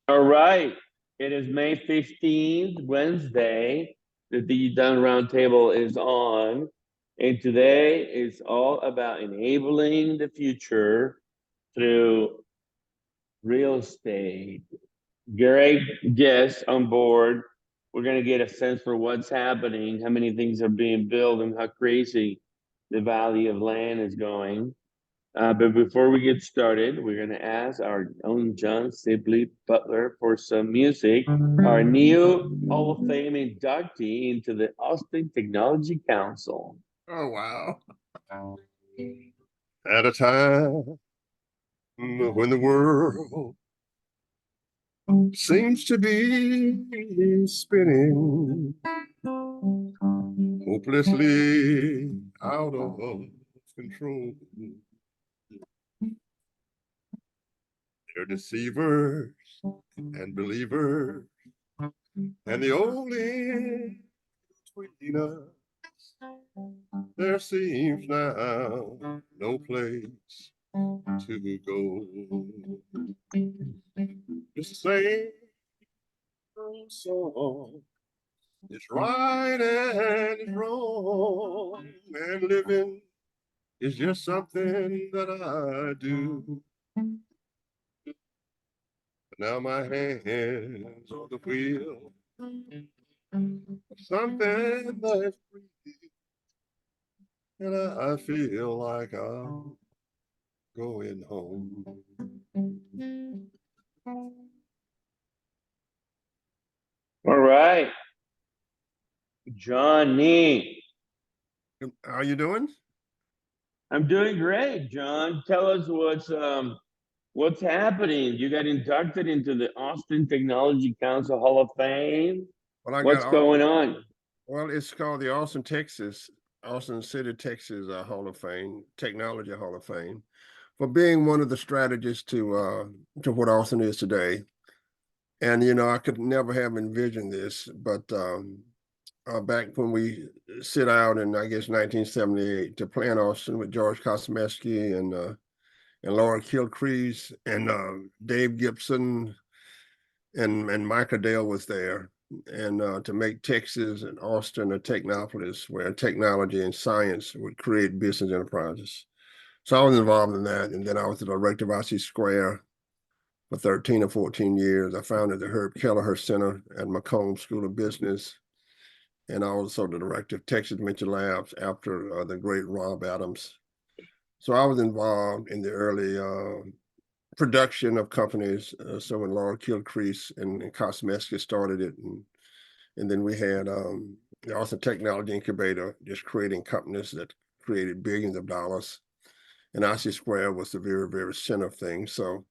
All right. It is May 15th, Wednesday. The Digital Roundtable is on. And today is all about enabling the future through real estate. Great guests on board. We're going to get a sense for what's happening, how many things are being built, and how crazy the value of land is going. But before we get started, we're going to ask our own John Sibley Butler for some music, our new Hall of Fame inductee into the Austin Technology Council. Oh, wow. At a time when the world seems to be spinning hopelessly out of control. They're deceivers and believers, and the only between us, there seems now no place to go. The same song is right and it's wrong, and living is just something that I do. Now my hands on the wheel, something that's free, and I feel like I'm going home. All right. Johnny. How are you doing? I'm doing great, John. Tell us what's happening. You got inducted into the Austin Technology Council Hall of Fame. Well, I What's got going on? Well, it's called the Austin City, Texas Hall of Fame, Technology Hall of Fame, for being one of the strategists to what Austin is today. And I could never have envisioned this, but back when we set out in, I guess, 1978 to plan Austin with George Kosmeski and Laura Kilcrease and Dave Gibson and Micah Dale was there, and to make Texas and Austin a technopolis where technology and science would create business enterprises. So I was involved in that, and then I was the director of IC Square for 13 or 14 years. I founded the Herb Kelleher Center at Macomb School of Business, and also the director of Texas Venture Labs after the great Rob Adams. So I was involved in the early production of companies. So when Laura Kilcrease and Kosmeski started it, and then we had the Austin Technology Incubator, just creating companies that created billions of dollars. And IC Square was the very, very center of things. So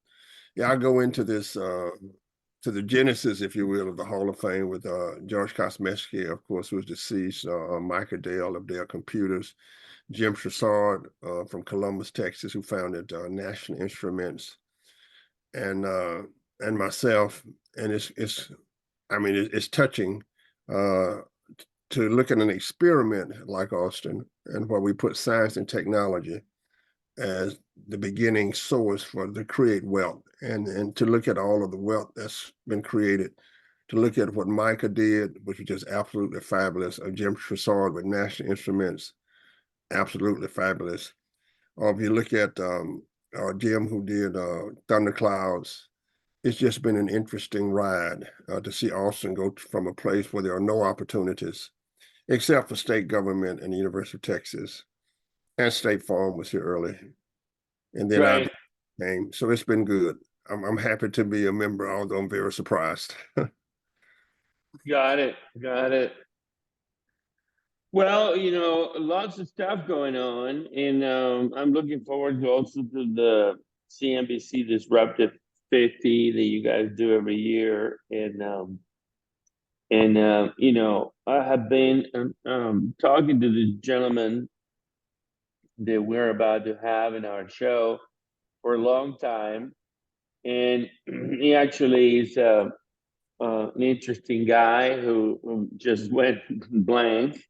yeah, I go into this to the genesis, if you will, of the Hall of Fame with George Kosmeski, of course, who was deceased, Micah Dale of Dell Computers, Jim Tressard from Columbus, Texas, who founded National Instruments, and myself. And it's touching to look at an experiment like Austin, and where we put science and technology as the beginning source to create wealth, and to look at all of the wealth that's been created, to look at what Micah did, which was just absolutely fabulous, or Jim Tressard with National Instruments, absolutely fabulous. Or if you look at Jim, who did Thunderclouds, it's just been an interesting ride to see Austin go from a place where there are no opportunities, except for state government and the University of Texas. And State Farm was here early. And then I came. So it's been good. I'm happy to be a member, although I'm very surprised. Got it. Well, lots of stuff going on, and I'm looking forward to also to the CNBC Disruptive 50 that you guys do every year, and I have been talking to this gentleman that we're about to have in our show for a long time, and he actually is an interesting guy who just went blank.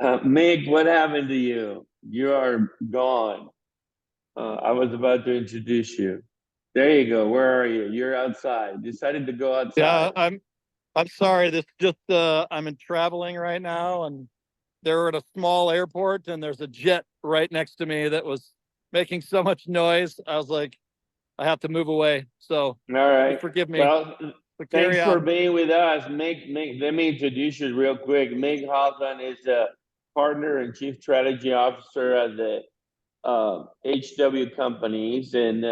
Mick, what happened to you? You are gone. I was about to introduce you. There you go. Where are you? You're outside. Decided to go Yeah, outside. I'm sorry. This just I'm in traveling right now, and they're at a small airport, and there's a jet right next to me that was making so much noise. I was like, I have to move away. So All right. forgive me. Well, But thanks carry for on. being with us. Mick, let me introduce you real quick. Mick Hawton is a partner and chief strategy officer at the HW companies, and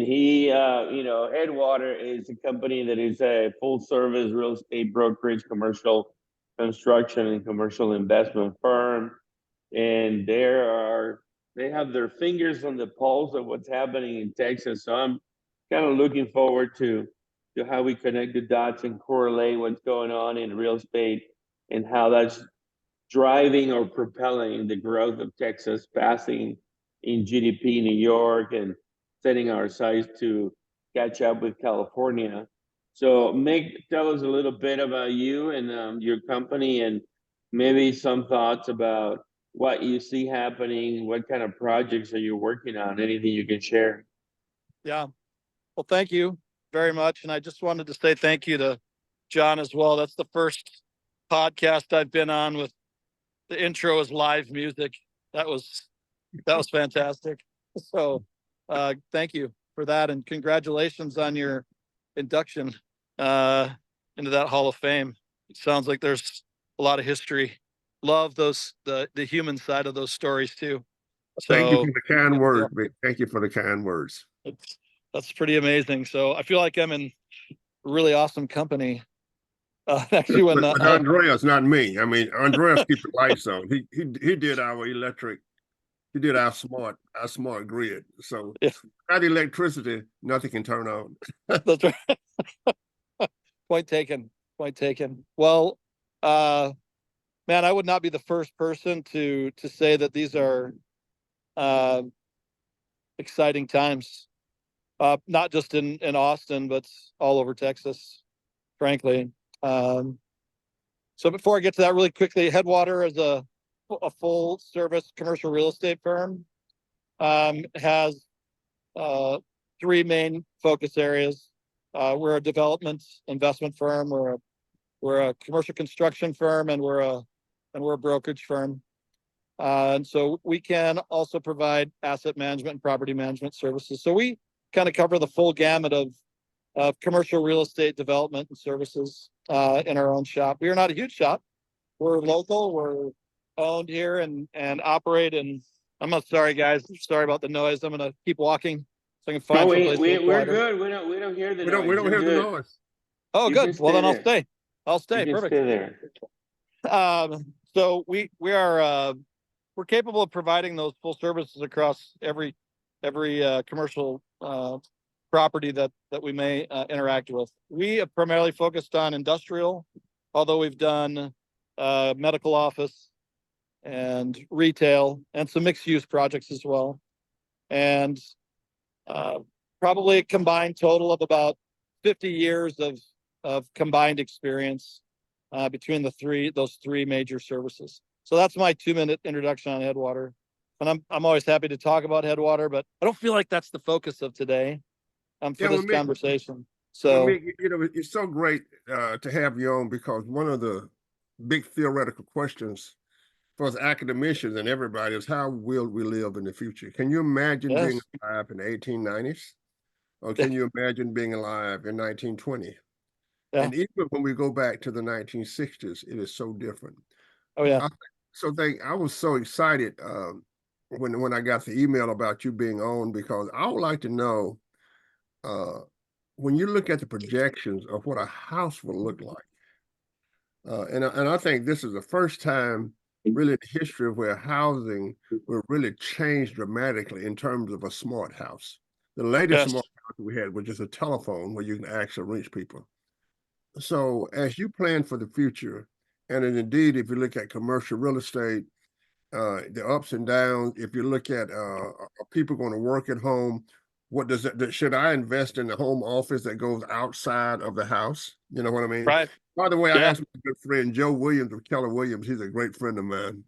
he, Headwater is a company that is a full service real estate brokerage, commercial construction, and commercial investment firm. And they have their fingers on the pulse of what's happening in Texas. So I'm kind of looking forward to how we connect the dots and correlate what's going on in real estate and how that's driving or propelling the growth of Texas, passing in GDP New York and setting our sights to catch up with California. So, Mick, tell us a little bit about you and your company, and maybe some thoughts about what you see happening. What kind of projects are you working on? Anything you can share? Yeah. Well, thank you very much. And I just wanted to say thank you to John as well. That's the first podcast I've been on with the intro is live music. That was fantastic. So thank you for that, and congratulations on your induction uh into that Hall of Fame. It sounds like there's a lot of history. Love the human side of those stories too. Thank you So for the kind words, Mick. Thank you for the kind words. it's that's pretty amazing. So I feel like I'm in really awesome company. Actually, when But Andreas, not me. I mean, Andreas keeps the lights on. He did our electric. He did our smart grid. So yeah, without electricity, nothing can turn on. that's right. Point taken. Point taken. Well, uh, man, I would not be the first person to say that these are uh, exciting times. Not just in Austin, but all over Texas, frankly. Um, so before I get to that, really quickly, Headwater is a full service commercial real estate firm. Has three main focus areas. We're a development investment firm. We're a commercial construction firm, and we're a brokerage firm. And so we can also provide asset management and property management services. So we kind of cover the full gamut of commercial real estate development and services in our own shop. We are not a huge shop. We're local. We're owned here and operate. And I'm sorry, guys. Sorry about the noise. I'm gonna keep walking so I can No, find someplace a little we're quieter. good. We don't hear the We noise. don't You're hear the good. noise. Oh, You can good. Well, stay then I'll there. stay. I'll You stay. can Perfect. stay there. So we are we're capable of providing those full services across every commercial property that we may interact with. We have primarily focused on industrial, although we've done medical office and retail and some mixed use projects as well. And probably a combined total of about 50 years of combined experience between those three major services. So that's my 2-minute introduction on Headwater. And I'm always happy to talk about Headwater, but I don't feel like that's the focus of today for Yeah, this conversation. well, So Mick, it's so great to have you on because one of the big theoretical questions for us academicians and everybody is how will we live in the future? Can you imagine being yes, alive in the 1890s? Or can you imagine being alive in 1920? yeah, And even when we go back to the 1960s, it is so different. oh yeah, I, I was so excited when I got the email about you being on because I would like to know uh, when you look at the projections of what a house will look like. And I think this is the first time really in the history of where housing will really change dramatically in terms of a smart house. The latest yes, smart house we had was just a telephone where you can actually reach people. So as you plan for the future, and indeed, if you look at commercial real estate, the ups and downs, if you look at are people going to work at home, what does that should I invest in the home office that goes outside of the house? You know what I mean? right, By the way, I yeah, asked my good friend Joe Williams of Keller Williams. He's a great friend of mine.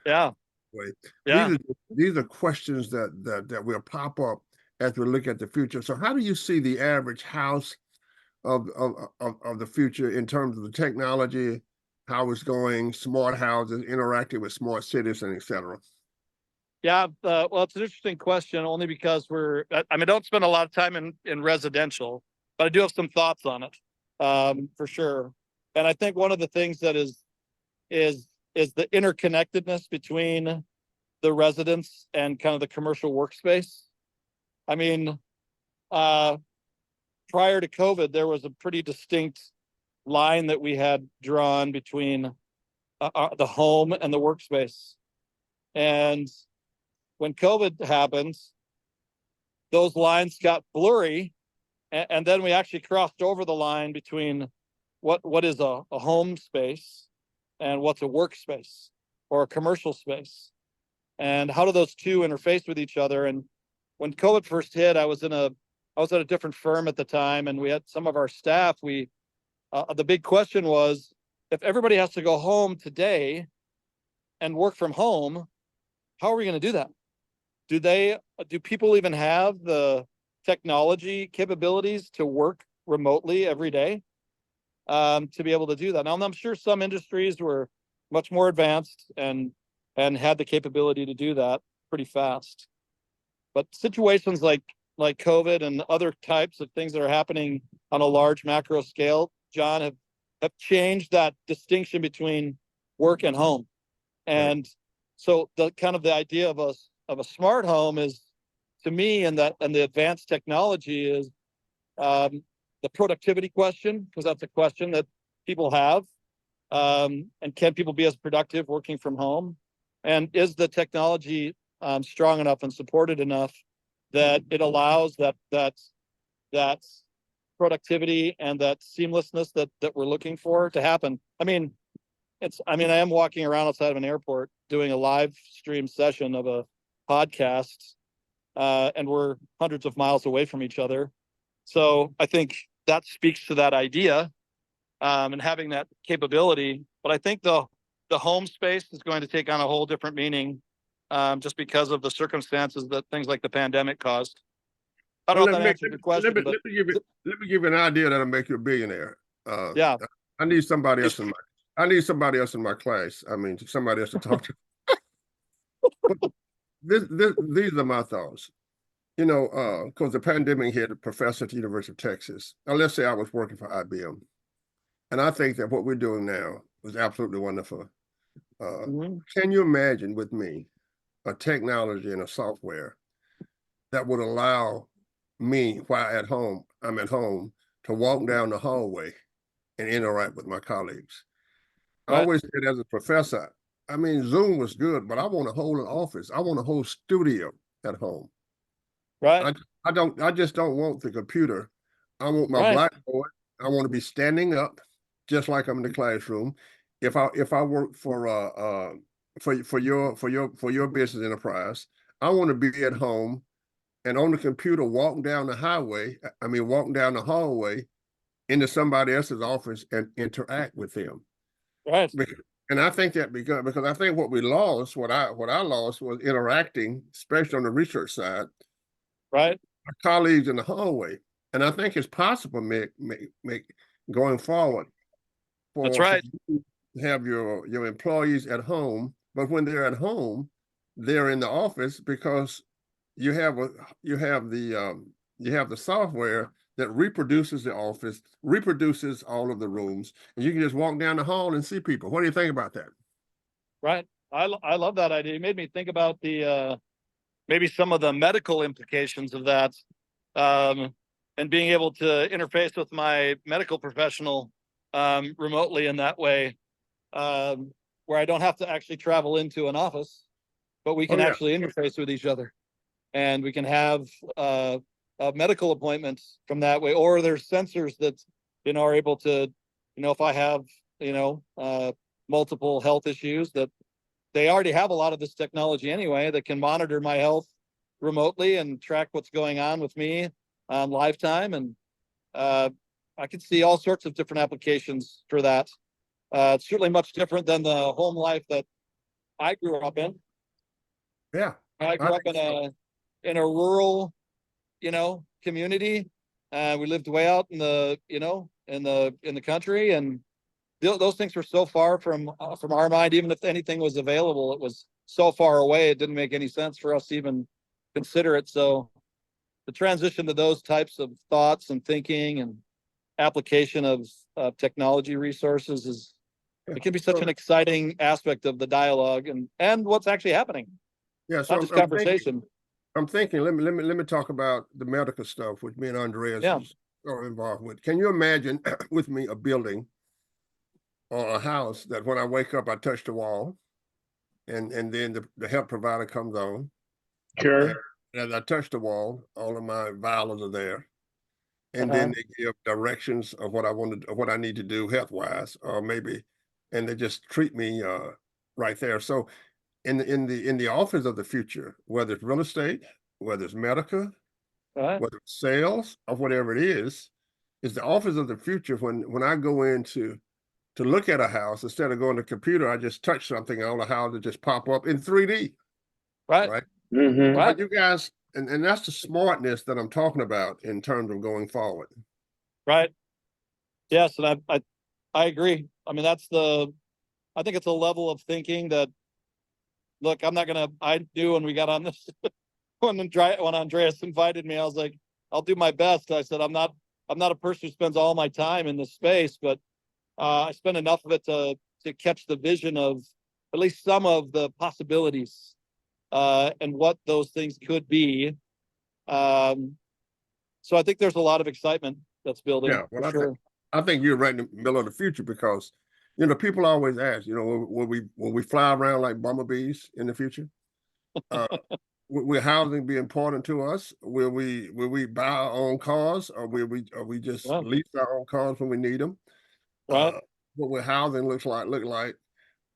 yeah, Way. yeah, These are questions that will pop up as we look at the future. So how do you see the average house of the future in terms of the technology, how it's going, smart houses, interacting with smart cities, and et cetera? Yeah, well, it's an interesting question only because I don't spend a lot of time in residential, but I do have some thoughts on it, for sure. And I think one of the things that is the interconnectedness between the residents and kind of the commercial workspace. I mean, prior to COVID, there was a pretty distinct line that we had drawn between the home and the workspace. And when COVID happened, those lines got blurry, and then we actually crossed over the line between what is a home space and what's a workspace or a commercial space, and how do those two interface with each other. And when COVID first hit, I was at a different firm at the time, and we had some of our staff. The big question was, if everybody has to go home today and work from home, how are we going to do that? Do people even have the technology capabilities to work remotely every day, to be able to do that? Now, I'm sure some industries were much more advanced and had the capability to do that pretty fast. But situations like COVID and other types of things that are happening on a large macro scale, John, have changed that distinction between work and home. And so the kind of the idea of a smart home is, to me, and the advanced technology is the productivity question, because that's a question that people have. And can people be as productive working from home? And is the technology strong enough and supported enough that it allows that productivity and that seamlessness that we're looking for to happen? I mean, I am walking around outside of an airport doing a live stream session of a podcast, and we're hundreds of miles away from each other. So I think that speaks to that idea, and having that capability. But I think the home space is going to take on a whole different meaning, just because of the circumstances that things like the pandemic caused. I don't know if that answered your question. Let me give you an idea that'll make you a billionaire. Yeah. I need somebody else in my class. I mean, somebody else to talk to. These are my thoughts. You know, because the pandemic hit, a professor at the University of Texas. Now, let's say I was working for IBM. And I think that what we're doing now is absolutely wonderful. Can you imagine with me a technology and a software that would allow me, while I'm at home, to walk down the hallway and interact with my colleagues? I always said, as a professor, I mean, Zoom was good, but I want a whole office. I want a whole studio at home. Right. I just don't want the computer. I want my blackboard. I want to be standing up, just like I'm in the classroom. If I work for your business enterprise, I want to be at home and on the computer, walking down the hallway into somebody else's office and interact with them. Right. And I think that because I think what I lost was interacting, especially on the research side. Right. Our colleagues in the hallway. And I think it's possible, Mick, going forward, That's right. for you to have your employees at home, but when they're at home, they're in the office because you have the software that reproduces the office, reproduces all of the rooms, and you can just walk down the hall and see people. What do you think about that? Right. I love that idea. It made me think about the maybe some of the medical implications of that, and being able to interface with my medical professional remotely in that way, where I don't have to actually travel into an office, but we can actually interface with each other, and we can have medical appointments from that way. Or there's sensors that are able to, if I have multiple health issues, that they already have a lot of this technology anyway that can monitor my health remotely and track what's going on with me on live time. And I could see all sorts of different applications for that. It's certainly much different than the home life that I grew up in. Yeah. I grew up in a rural community. We lived way out in the, in the country, and those things were so far from our mind. Even if anything was available, it was so far away, it didn't make any sense for us to even consider it. So the transition to those types of thoughts and thinking and application of technology resources it can be such an exciting aspect of the dialogue and what's actually happening. Yeah, so Not just conversation. I'm thinking, let me talk about the medical stuff, which me and Andreas are involved with. Can you imagine with me a building or a house that when I wake up, I touch the wall, and then the health provider comes on. Sure. And as I touch the wall, all of my vitals are there. And then they give directions of what what I need to do health wise, or maybe, and they just treat me right there. So in the office of the future, whether it's real estate, whether it's medical, whether it's sales, or whatever it is the office of the future. When I go in to look at a house, instead of going to the computer, I just touch something on the house that just pop up in 3D. Right. Mm-hmm. But you guys, and that's the smartness that I'm talking about in terms of going forward. Right. Yes, and I agree. I mean, I think it's a level of thinking that, look, I knew when we got on this, when Andreas invited me, I was like, I'll do my best. I said, I'm not a person who spends all my time in this space, but I spend enough of it to catch the vision of at least some of the possibilities and what those things could be. So I think there's a lot of excitement that's building. Yeah, well, sure. I think you're right in the middle of the future, because people always ask, will we fly around like bumblebees in the future? Will housing be important to us? Will we buy our own cars, or will we just lease our own cars when we need them? What will housing look like?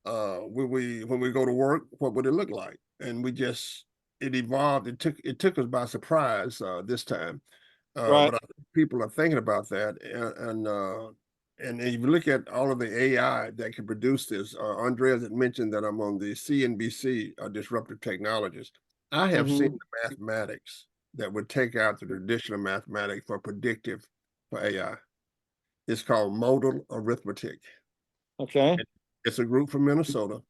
When we go to work, what would it look like? And it evolved. It took us by surprise this time. But I think people are thinking about that, and if you look at all of the AI that can produce this, Andreas had mentioned that I'm on the CNBC, Disruptive Technologies. I have seen the mathematics that would take out the traditional mathematics for predictive for AI. It's called modal arithmetic. Okay. It's a group from Minnesota,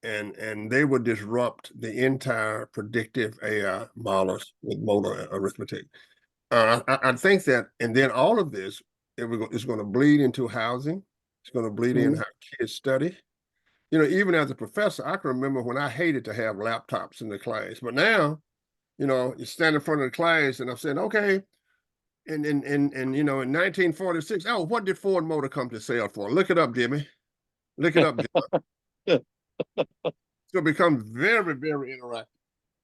and they would disrupt the entire predictive AI models with modal arithmetic. I think that, and then all of this is going to bleed into housing. It's going to bleed in how kids study. Even as a professor, I can remember when I hated to have laptops in the class, but now, you stand in front of the class, and I'm saying, okay, and in 1946, oh, what did Ford Motor Company sell for? Look it up, Jimmy. Look it up, Jimmy. So it becomes very, very interactive.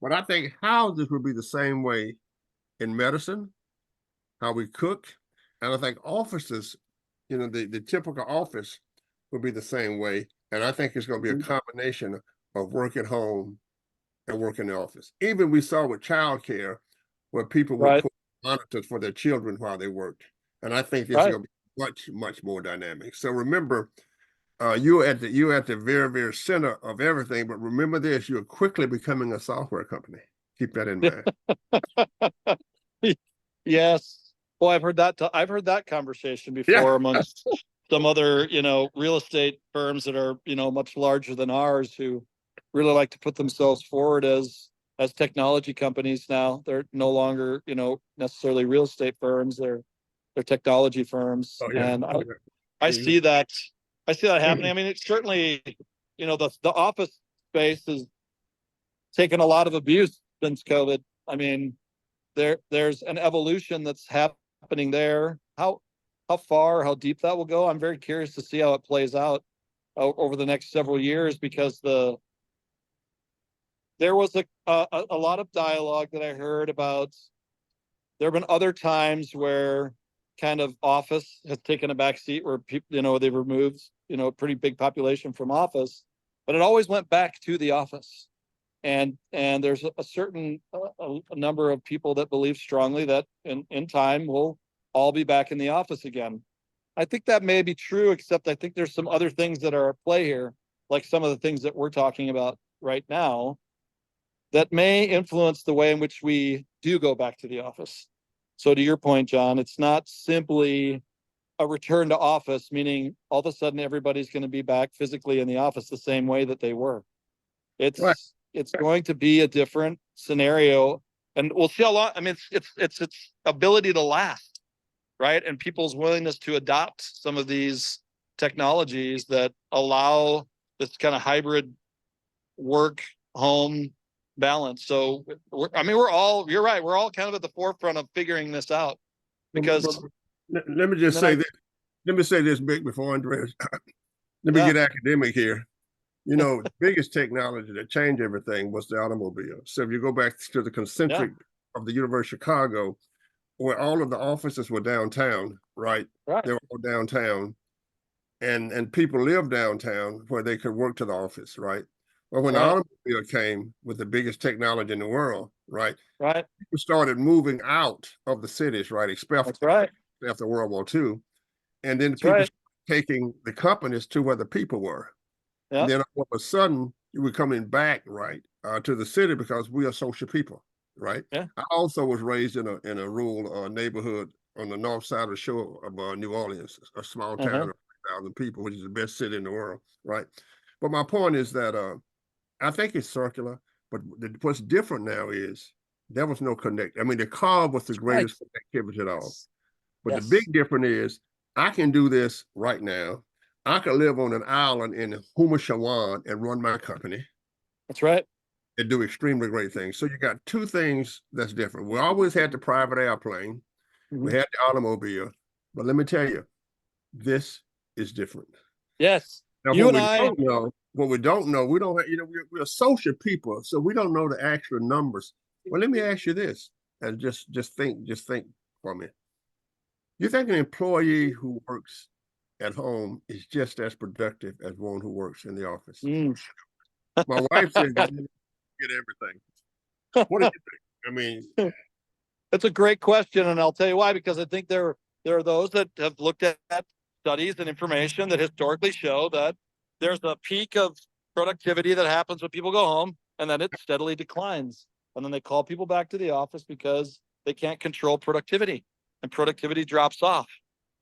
But I think houses will be the same way in medicine, how we cook. And I think offices, the typical office will be the same way. And I think it's going to be a combination of work at home and work in the office. Even we saw with childcare, where people would put monitors for their children while they worked. And I think this is going to be much, much more dynamic. So remember, you're at the very, very center of everything. But remember this, you're quickly becoming a software company. Keep that in mind. Yes. Well, I've heard that conversation before amongst some other, real estate firms that are, much larger than ours, who really like to put themselves forward as technology companies now. They're no longer, necessarily real estate firms. They're technology firms. And I see that happening. I mean, it's certainly, the office space has taken a lot of abuse since COVID. I mean, there's an evolution that's happening there. How far, how deep that will go, I'm very curious to see how it plays out over the next several years, because there was a lot of dialogue that I heard about. There have been other times where kind of office has taken a back seat, where people, they've removed, a pretty big population from office, but it always went back to the office. And there's a certain a number of people that believe strongly that in time we'll all be back in the office again. I think that may be true, except I think there's some other things that are at play here, like some of the things that we're talking about right now, that may influence the way in which we do go back to the office. So to your point, John, it's not simply a return to office, meaning all of a sudden everybody's going to be back physically in the office the same way that they were. Right. It's going to be a different scenario, and we'll see how long. I mean, it's ability to last, right? And people's willingness to adopt some of these technologies that allow this kind of hybrid work home balance. So we're all, you're right, we're all kind of at the forefront of figuring this out, because Let me just say this. Let me say this, Mick, before Andreas. Let me get academic here. You know, the biggest technology that changed everything was the automobile. So if you go back to the concentric of the University of Chicago, where all of the offices were downtown, right? They were all downtown, and people lived downtown where they could work to the office, right? Well, when the automobile came with the biggest technology in the world, right? People started moving out of the cities, right? Especially after World War II. And then people started taking the companies to where the people were. And then all of a sudden, you were coming back, right, to the city, because we are social people, right? I also was raised in a rural neighborhood on the north side of the shore of New Orleans, a small town of 3,000 people, which is the best city in the world, right? But my point is that I think it's circular, but what's different now is there was no connect. I mean, the car was the greatest connectivity at all. But the big difference is I can do this right now. I could live on an island in Humashawan and run my company. That's right. And do extremely great things. So you got two things that's different. We always had the private airplane. We had the automobile. But let me tell you, this is different. Yes. Now, what we don't know, we don't have, we're social people, so we don't know the actual numbers. Well, let me ask you this, and just think for a minute. You think an employee who works at home is just as productive as one who works in the office? My wife said, "You get everything." What do you think? I mean, that's a great question, and I'll tell you why. Because I think there are those that have looked at studies and information that historically show that there's a peak of productivity that happens when people go home, and then it steadily declines, and then they call people back to the office because they can't control productivity, and productivity drops off.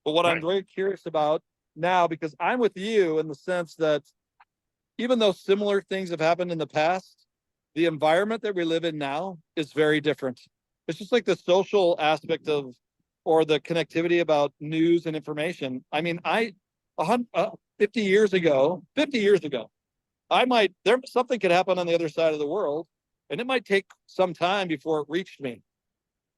But what I'm very curious about now, because I'm with you in the sense that even though similar things have happened in the past, the environment that we live in now is very different. It's just like the social aspect of, or the connectivity about news and information. I mean, 50 years ago, something could happen on the other side of the world, and it might take some time before it reached me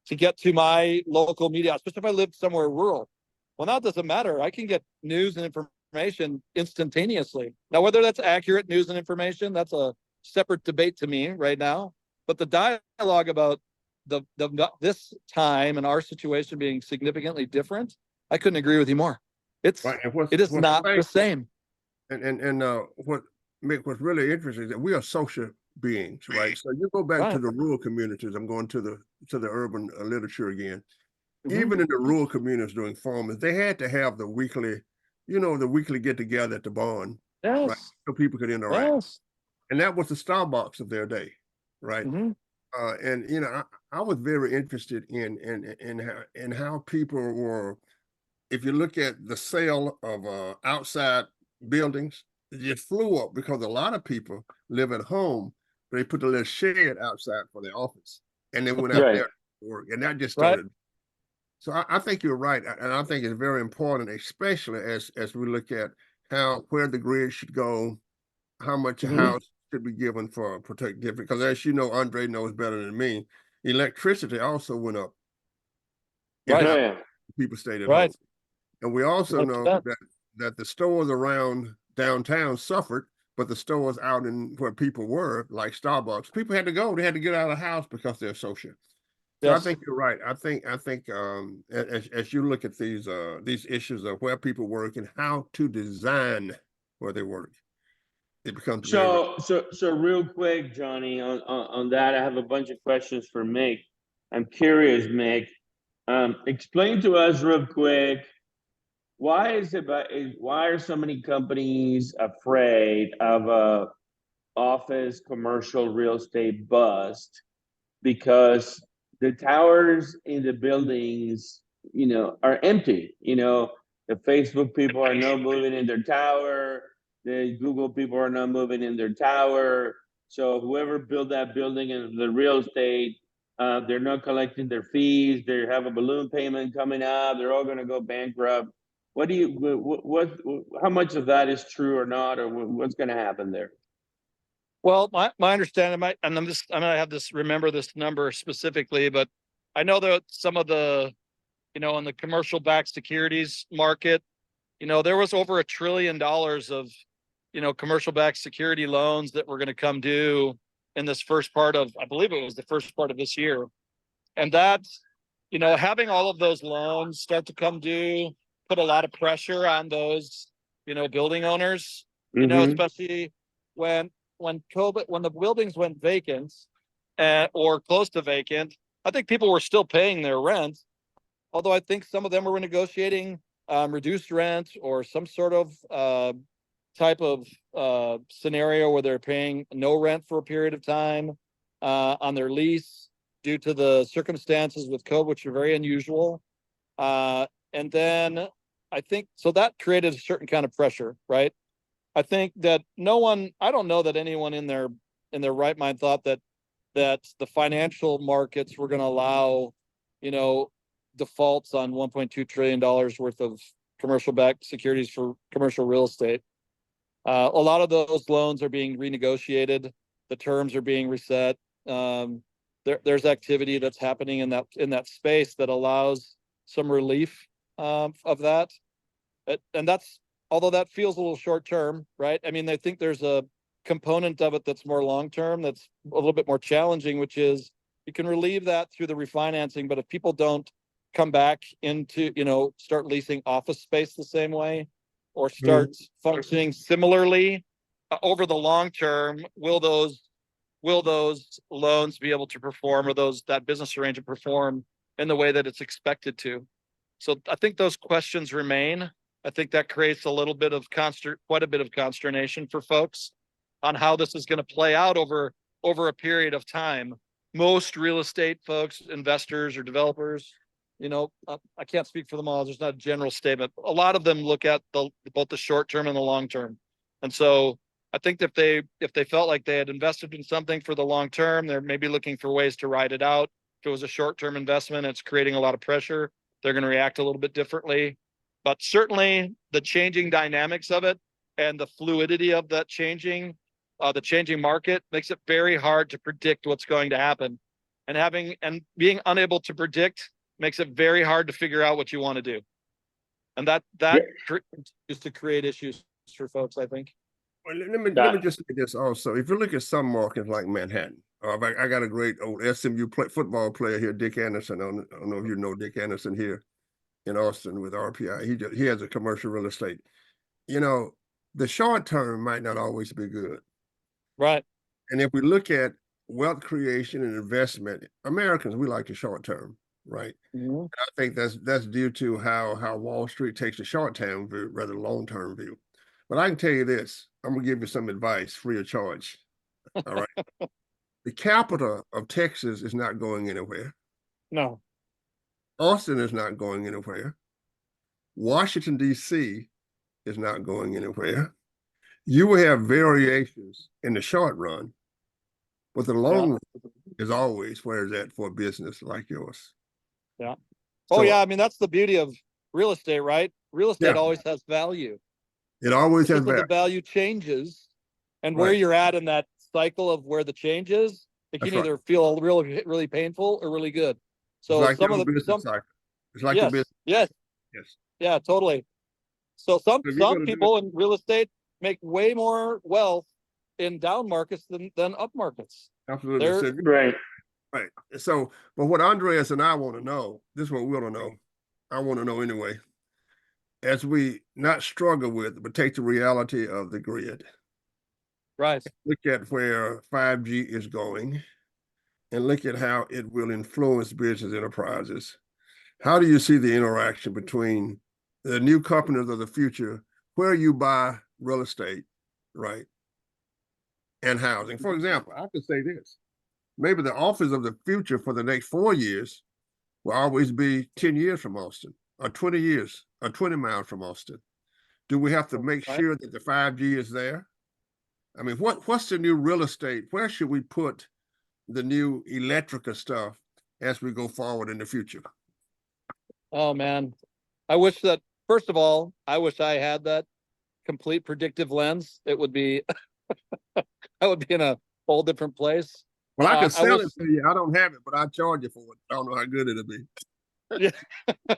to get to my local media, especially if I live somewhere rural. Well, now it doesn't matter. I can get news and information instantaneously. Now, whether that's accurate news and information, that's a separate debate to me right now. But the dialogue about this time and our situation being significantly different, I couldn't agree with you more. It is not the same. And what Mick was really interesting is that we are social beings, right? So you go back to the rural communities. I'm going to the urban literature again. Even in the rural communities during farmers, they had to have the weekly get together at the barn, right? So people could interact. And that was the Starbucks of their day, right? And I was very interested in how people were. If you look at the sale of outside buildings, it just flew up because a lot of people live at home, but they put a little shed outside for their office, and they went out there to work, and that just started. So I think you're right, and I think it's very important, especially as we look at where the grid should go, how much a house should be given for protective. Because as you know, Andre knows better than me, electricity also went up. People stayed at home, and we also know that the stores around downtown suffered, but the stores out in where people were, like Starbucks, people had to go. They had to get out of the house because they're social. So I think you're right. I think as you look at these issues of where people work and how to design where they work, it becomes so real quick, Johnny, on that, I have a bunch of questions for Mick. I'm curious, Mick. Explain to us real quick, why are so many companies afraid of a office commercial real estate bust? Because the towers in the buildings, are empty. The Facebook people are not moving in their tower. The Google people are not moving in their tower. So whoever built that building and the real estate, they're not collecting their fees. They have a balloon payment coming up. They're all going to go bankrupt. What do you, how much of that is true or not, or what's going to happen there? Well, my understanding, and I'm gonna have this remember this number specifically, but I know that some of the, in the commercial backed securities market, there was over $1 trillion of, commercial backed security loans that were going to come due in this first part of, I believe it was the first part of this year. And that, having all of those loans start to come due, put a lot of pressure on those, building owners, especially when the buildings went vacant, or close to vacant. I think people were still paying their rent, although I think some of them were negotiating reduced rent or some sort of type of scenario where they're paying no rent for a period of time on their lease due to the circumstances with COVID, which are very unusual. And then I think so that created a certain kind of pressure, right? I think that I don't know that anyone in their right mind thought that the financial markets were going to allow, defaults on $1.2 trillion worth of commercial backed securities for commercial real estate. A lot of those loans are being renegotiated. The terms are being reset. There's activity that's happening in that space that allows some relief of that. And that's, although that feels a little short term, right? I mean, I think there's a component of it that's more long term, that's a little bit more challenging, which is you can relieve that through the refinancing. But if people don't come back into, start leasing office space the same way, or start functioning similarly over the long term, will those loans be able to perform, or that business arrangement perform in the way that it's expected to? So I think those questions remain. I think that creates quite a bit of consternation for folks on how this is going to play out over a period of time. Most real estate folks, investors or developers, I can't speak for them all. There's not a general statement. A lot of them look at both the short term and the long term. And so I think if they felt like they had invested in something for the long term, they're maybe looking for ways to ride it out. If it was a short term investment, it's creating a lot of pressure, they're going to react a little bit differently. But certainly the changing dynamics of it and the fluidity of that changing market makes it very hard to predict what's going to happen. And being unable to predict makes it very hard to figure out what you want to do. And that is to create issues for folks, I think. Well, let me just say this also. If you look at some markets like Manhattan, I got a great old SMU football player here, Dick Anderson. I don't know if you know Dick Anderson here in Austin with RPI. He has a commercial real estate. The short term might not always be good. Right. And if we look at wealth creation and investment, Americans, we like the short term, right? Mm-hmm. I think that's due to how Wall Street takes the short term view rather than long term view. But I can tell you this, I'm gonna give you some advice free of charge. All right. The capital of Texas is not going anywhere. No. Austin is not going anywhere. Washington, D.C. is not going anywhere. You will have variations in the short run, but the long run is always where it's at for a business like yours. Yeah. Oh, yeah. I mean, that's the beauty of real estate, right? Real estate always has value. It always has value. The value changes, and where you're at in that cycle of where the change is, it can either feel really, really painful or really good. So it's like the business cycle. It's like the business. Yes. Yeah, totally. So some people in real estate make way more wealth in down markets than up markets. Absolutely. Right. So, but what Andreas and I want to know, this is what we want to know. I want to know anyway. As we not struggle with, but take the reality of the grid. Right. Look at where 5G is going, and look at how it will influence business enterprises. How do you see the interaction between the new companies of the future, where you buy real estate, right, and housing? For example, I could say this. maybe the office of the future for the next 4 years will always be 10 years from Austin, or 20 years, or 20 miles from Austin. Do we have to make Right. sure that the 5G is there? I mean, what's the new real estate? Where should we put the new electrical stuff as we go forward in the future? Oh man, I wish that, first of all, I wish I had that complete predictive lens. It would be, I would be in a whole different place. Well, I can I will, sell it to you. I don't have it, but I charge you for it. I don't know how good it'll be. yeah,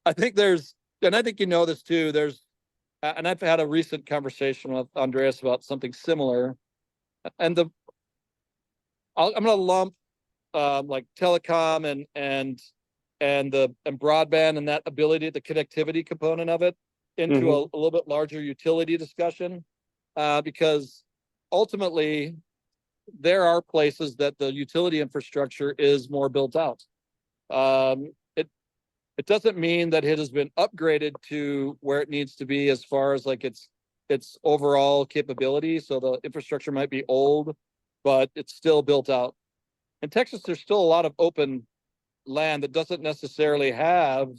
I think there's, and I think you know this too, there's, and I've had a recent conversation with Andreas about something similar. And I'm going to lump like telecom and broadband and that ability, the connectivity component of it, into a little bit larger utility discussion, because ultimately there are places that the utility infrastructure is more built out. It doesn't mean that it has been upgraded to where it needs to be as far as like its overall capability. So the infrastructure might be old, but it's still built out. In Texas, there's still a lot of open land that doesn't necessarily have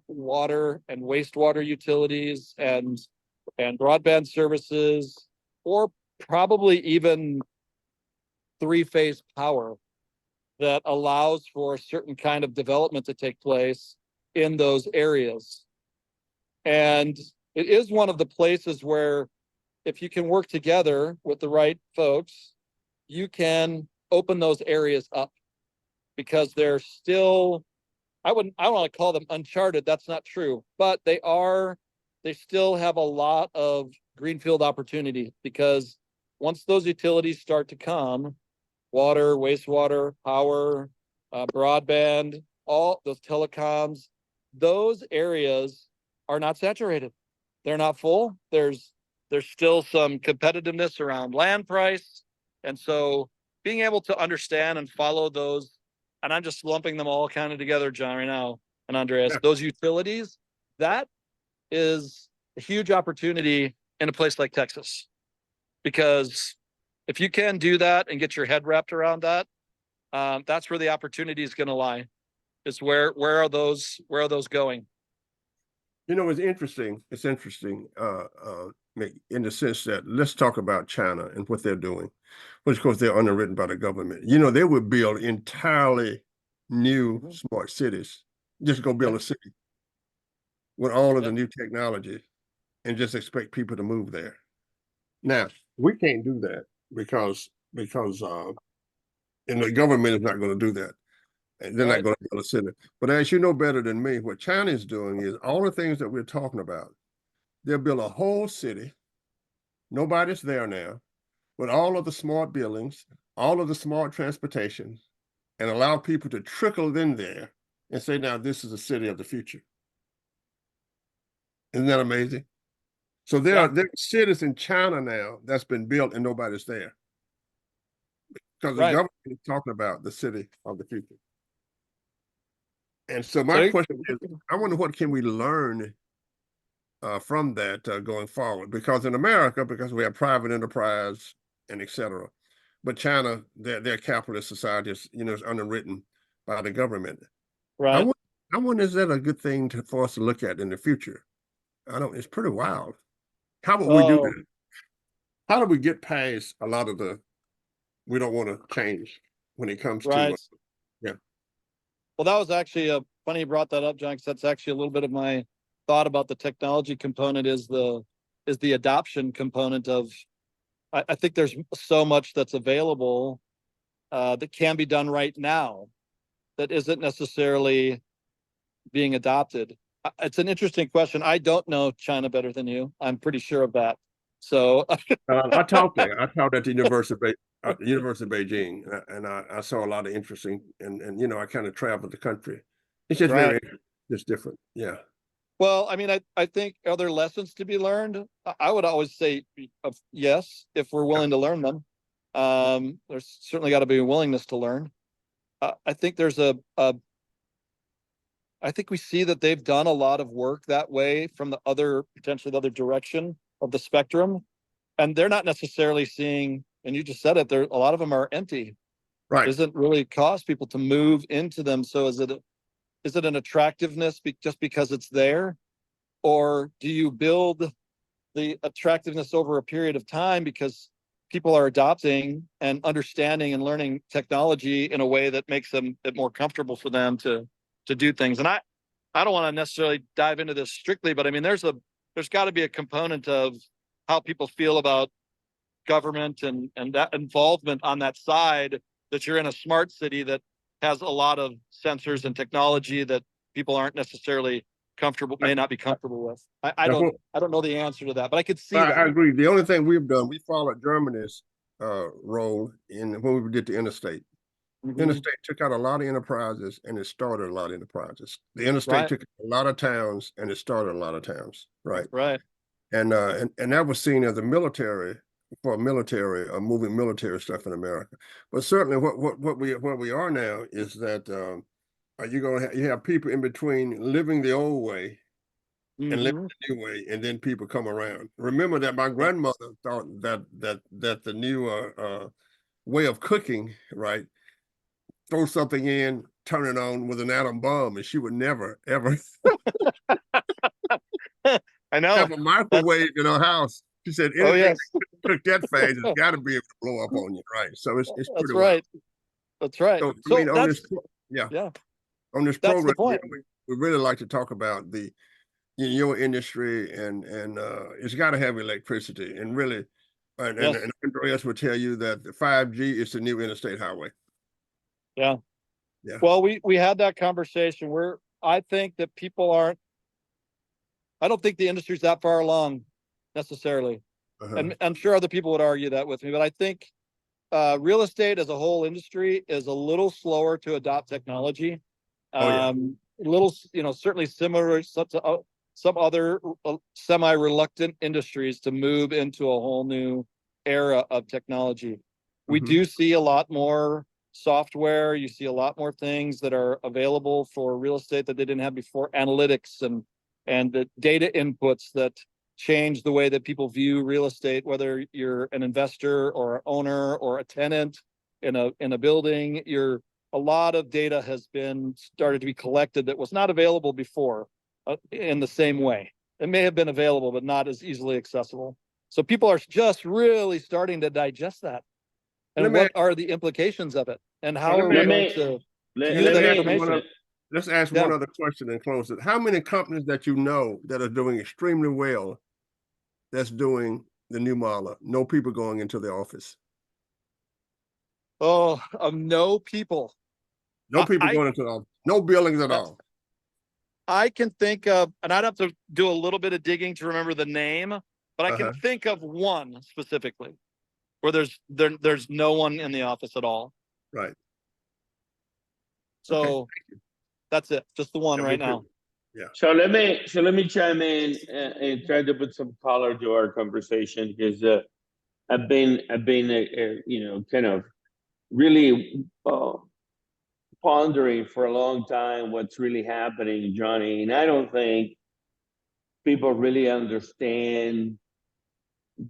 water and wastewater utilities and broadband services, or probably even three-phase power that allows for a certain kind of development to take place in those areas. And it is one of the places where if you can work together with the right folks, you can open those areas up, because they're still, I don't want to call them uncharted, that's not true, but they still have a lot of greenfield opportunity, because once those utilities start to come, water, wastewater, power, broadband, all those telecoms, those areas are not saturated. They're not full. There's still some competitiveness around land price. And so being able to understand and follow those, and I'm just lumping them all kind of together, John, right now, and Andreas, those utilities, that is a huge opportunity in a place like Texas. Because if you can do that and get your head wrapped around that, that's where the opportunity is going to lie. Is where are those going? You know, it's interesting. It's interesting, Mick, in the sense that let's talk about China and what they're doing, which of course they're underwritten by the government. You know, they would build entirely new smart cities. Just go build a city with all of the new technology and just expect people to move there. Now, we can't do that because and the government is not going to do that. And they're not going to build a city. But as you know better than me, what China is doing is all the things that we're talking about. They'll build a whole city. Nobody's there now, with all of the smart buildings, all of the smart transportation, and allow people to trickle in there and say, now this is a city of the future. Isn't that amazing? So there are cities in China now that's been built and nobody's there. Because the government is talking about the city of the future. And so my question is, I wonder what can we learn from that going forward? Because in America, because we have private enterprise and et cetera, but China, their capitalist society is, is underwritten by the government. Right. I wonder, is that a good thing for us to look at in the future? It's pretty wild. How would we do that? How do we get past a lot of we don't want to change when it comes to, Well, that was actually funny you brought that up, John, because that's actually a little bit of my thought about the technology component is the adoption component of, I think there's so much that's available that can be done right now that isn't necessarily being adopted. It's an interesting question. I don't know China better than you. I'm pretty sure of that. So I taught there. I taught at the University of Beijing, and I saw a lot of interesting, and I kind of traveled the country. It's just very interesting. It's different. Yeah. Well, I mean, I think are there lessons to be learned? I would always say yes, if we're willing to learn them. There's certainly got to be a willingness to learn. I think there's I think we see that they've done a lot of work that way from potentially the other direction of the spectrum. And they're not necessarily seeing, and you just said it, a lot of them are empty. Right. Doesn't really cause people to move into them. So is it an attractiveness just because it's there? Or do you build the attractiveness over a period of time because people are adopting and understanding and learning technology in a way that makes it more comfortable for them to do things? And I don't want to necessarily dive into this strictly, but I mean, there's got to be a component of how people feel about government and that involvement on that side, that you're in a smart city that has a lot of sensors and technology that people aren't necessarily may not be comfortable with. I don't know the answer to that, but I could see that. I agree. The only thing we've done, we followed Germany's role in when we did the interstate. Interstate took out a lot of enterprises and it started a lot of enterprises. The interstate took out a lot of towns and it started a lot of towns. Right. Right. And that was seen as a military moving military stuff in America. But certainly what we are now is that you have people in between living the old way and living the new way, and then people come around. Remember that my grandmother thought that the new way of cooking, right? Throw something in, turn it on with an atom bomb, and she would never, ever I know. have a microwave in her house. She said, Oh, anything yes. that cook that phase has got to be able to blow up on you, right? So it's That's pretty right. wild. That's right. So, So I mean, on this, on this That's the program, point. we really like to talk about your industry, and it's got to have electricity, and really, and Andreas would tell you that the 5G is the new interstate highway. Yeah. Yeah. Well, we had that conversation where I think that I don't think the industry's that far along necessarily. And I'm sure other people would argue that with me, but I think real estate as a whole industry is a little slower to adopt technology. A little, certainly similar to some other semi-reluctant industries to move into a whole new era of technology. We do see a lot more software. You see a lot more things that are available for real estate that they didn't have before. Analytics and the data inputs that change the way that people view real estate, whether you're an investor or an owner or a tenant in a building. A lot of data has been started to be collected that was not available before in the same way. It may have been available, but not as easily accessible. So people are just really starting to digest that. And what are the implications of it? And how are we going to use that information? Let's ask one other question and close it. How many companies that you know that are doing extremely well, that's doing the new model? No people going into the office. Oh, no people. No people going into the office. No buildings at all. I can think of, and I'd have to do a little bit of digging to remember the name, but I can think of one specifically where there's no one in the office at all. Right. So that's it. Just the one right now. Yeah. So let me chime in and try to put some color to our conversation, because I've been kind of really pondering for a long time what's really happening, Johnny. And I don't think people really understand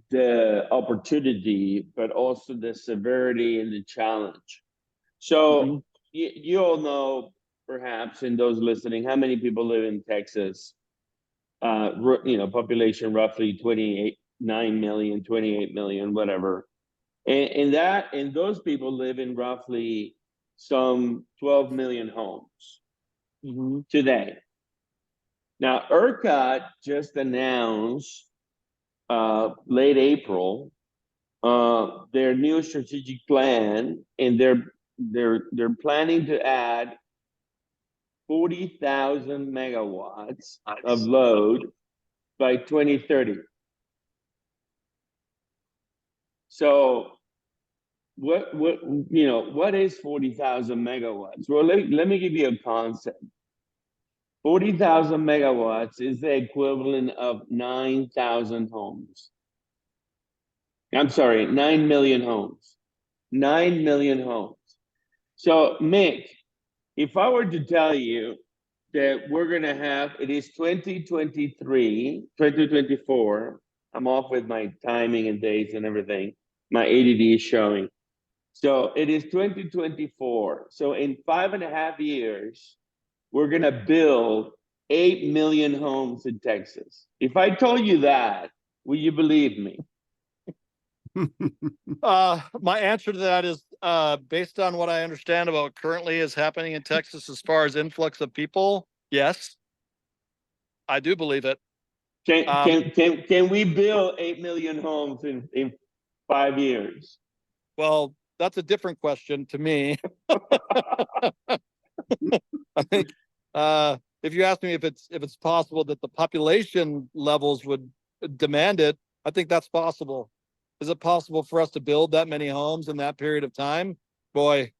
the opportunity, but also the severity and the challenge. So you all know, perhaps, in those listening, how many people live in Texas? Population roughly 28 million, whatever. And those people live in roughly some 12 million homes today. Now, ERCOT just announced late April their new strategic plan, and they're planning to add 40,000 megawatts of load by 2030. So what is 40,000 megawatts? Well, let me give you a concept. 40,000 megawatts is the equivalent of 9,000 homes. I'm sorry, 9 million homes. 9 million homes. So, Mick, if I were to tell you that we're going to have, it is 2023, 2024, I'm off with my timing and dates and everything. My ADD is showing. So it is 2024. So in 5.5 years, we're gonna build 8 million homes in Texas. If I told you that, will you believe me? My answer to that is based on what I understand about currently is happening in Texas as far as influx of people. Yes, I do believe it. Can we build 8 million homes in 5 years? Well, that's a different question to me. I think if you ask me if it's possible that the population levels would demand it, I think that's possible. Is it possible for us to build that many homes in that period of time? Boy,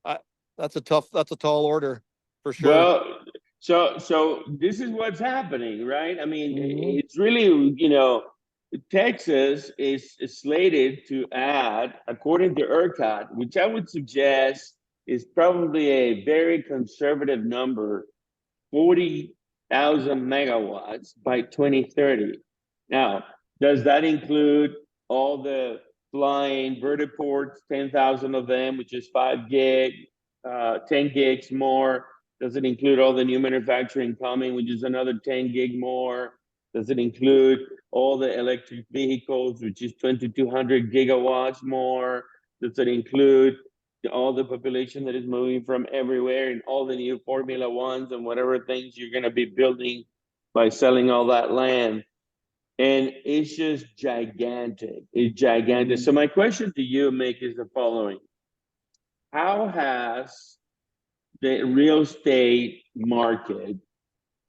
I, that's a tall order for sure. Well, so this is what's happening, right? I mean, Mhm. it's really, Texas is slated to add, according to ERCOT, which I would suggest is probably a very conservative number, 40,000 megawatts by 2030. Now, does that include all the flying vertiports, 10,000 of them, which is 5 gig, 10 gigs more? Does it include all the new manufacturing coming, which is another 10 gig more? Does it include all the electric vehicles, which is 2,200 gigawatts more? Does it include all the population that is moving from everywhere and all the new Formula Ones and whatever things you're going to be building by selling all that land? And it's just gigantic. It's gigantic. So my question to you, Mick, is the following. How has the real estate market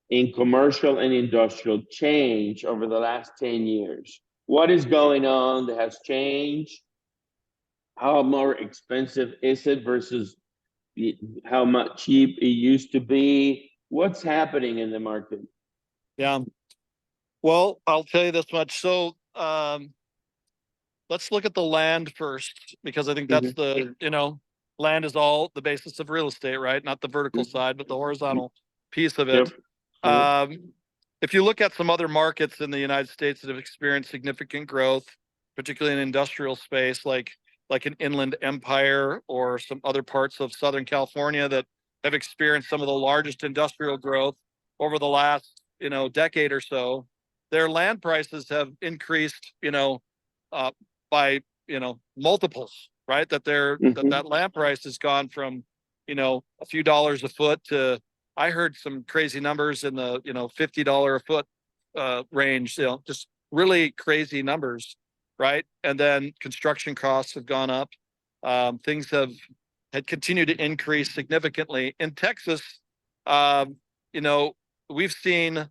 in commercial and industrial changed over the last 10 years? What is going on that has changed? How more expensive is it versus how much cheap it used to be? What's happening in the market? Yeah. Well, I'll tell you this much. So let's look at the land first, because I think that's land is all the basis of real estate, right? Not the vertical side, but the horizontal piece of it. Yep. If you look at some other markets in the United States that have experienced significant growth, particularly in industrial space, like an Inland Empire or some other parts of Southern California that have experienced some of the largest industrial growth over the last, decade or so, their land prices have increased, uh, by, multiples, right? That land price has gone from, a few dollars a foot to, I heard some crazy numbers in the, $50 a foot range, just really crazy numbers, right? And then construction costs have gone up. Things had continued to increase significantly. In Texas, um, we've seen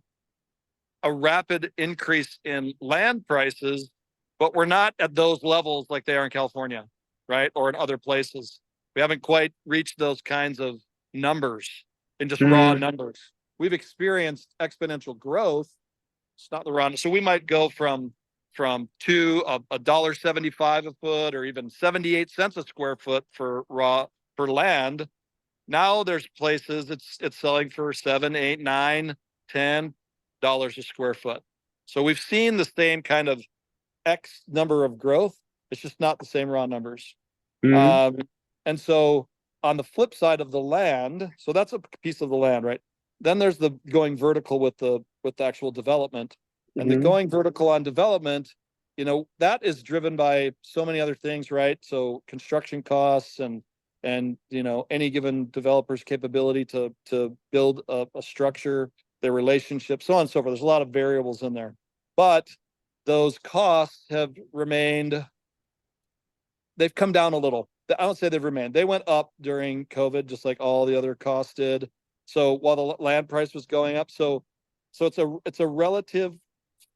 a rapid increase in land prices, but we're not at those levels like they are in California, right? Or in other places. We haven't quite reached those kinds of numbers in just raw numbers. We've experienced exponential growth. It's not the raw. So we might go from $1.75 a foot, or even 78 cents a square foot for land. Now there's places it's selling for $7, $8, $9, $10 a square foot. So we've seen the same kind of X number of growth. It's just not the same raw numbers. And so on the flip side of the land, so that's a piece of the land, right? Then there's the going vertical with the actual development. And the going vertical on development, that is driven by so many other things, right? So construction costs and any given developer's capability to build a structure, their relationship, so on and so forth. There's a lot of variables in there, but those costs have remained. They've come down a little. I don't say they've remained. They went up during COVID, just like all the other costs did. So while the land price was going up, so it's a relative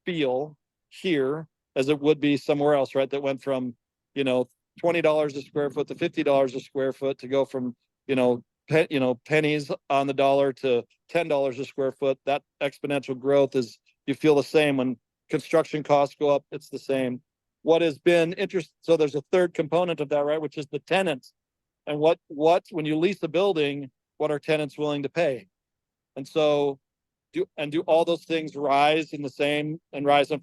feel here as it would be somewhere else, right? That went from $20 a square foot to $50 a square foot, to go from pennies on the dollar to $10 a square foot. That exponential growth is, you feel the same when construction costs go up. It's the same. What has been interesting, so there's a third component of that, right, which is the tenants. And what when you lease a building, what are tenants willing to pay? And so do all those things rise and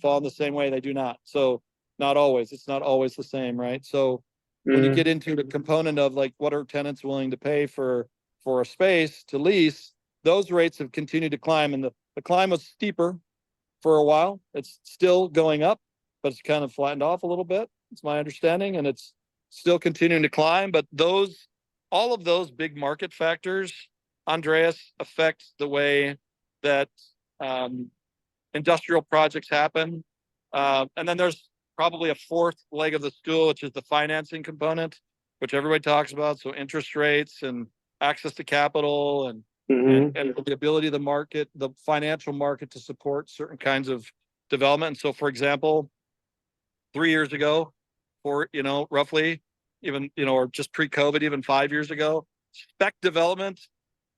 fall in the same way? They do not. So not always. It's not always the same, right? So when you get into the component of like what are tenants willing to pay for a space to lease, those rates have continued to climb, and the climb was steeper for a while. It's still going up, but it's kind of flattened off a little bit. It's my understanding, and it's still continuing to climb. But all of those big market factors, Andreas, affect the way that industrial projects happen. And then there's probably a fourth leg of the stool, which is the financing component, which everybody talks about. So interest rates and access to capital and the ability of the market, the financial market, to support certain kinds of development. And so, for example, 3 years ago, or roughly, even or just pre-COVID, even 5 years ago, spec development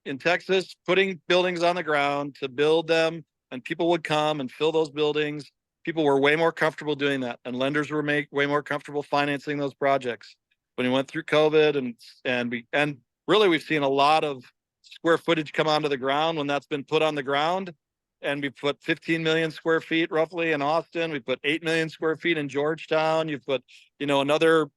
in Texas, putting buildings on the ground to build them, and people would come and fill those buildings. People were way more comfortable doing that, and lenders were way more comfortable financing those projects. When we went through COVID, and really we've seen a lot of square footage come onto the ground when that's been put on the ground. And we put 15 million square feet roughly in Austin. We put 8 million square feet in Georgetown. You put, another,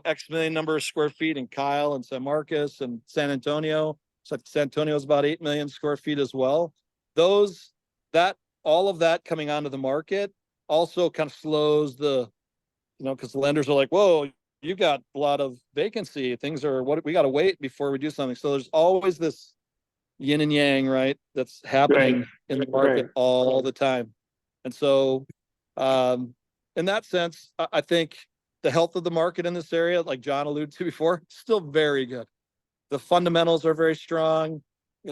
X million number of square feet in Kyle and San Marcos and San Antonio. So San Antonio is about 8 million square feet as well. All of that coming onto the market also kind of slows because the lenders are like, whoa, you've got a lot of vacancy. Things are we got to wait before we do something. So there's always this yin and yang, right? That's happening in the market all the time. And so, in that sense, I think the health of the market in this area, like John alluded to before, still very good. The fundamentals are very strong.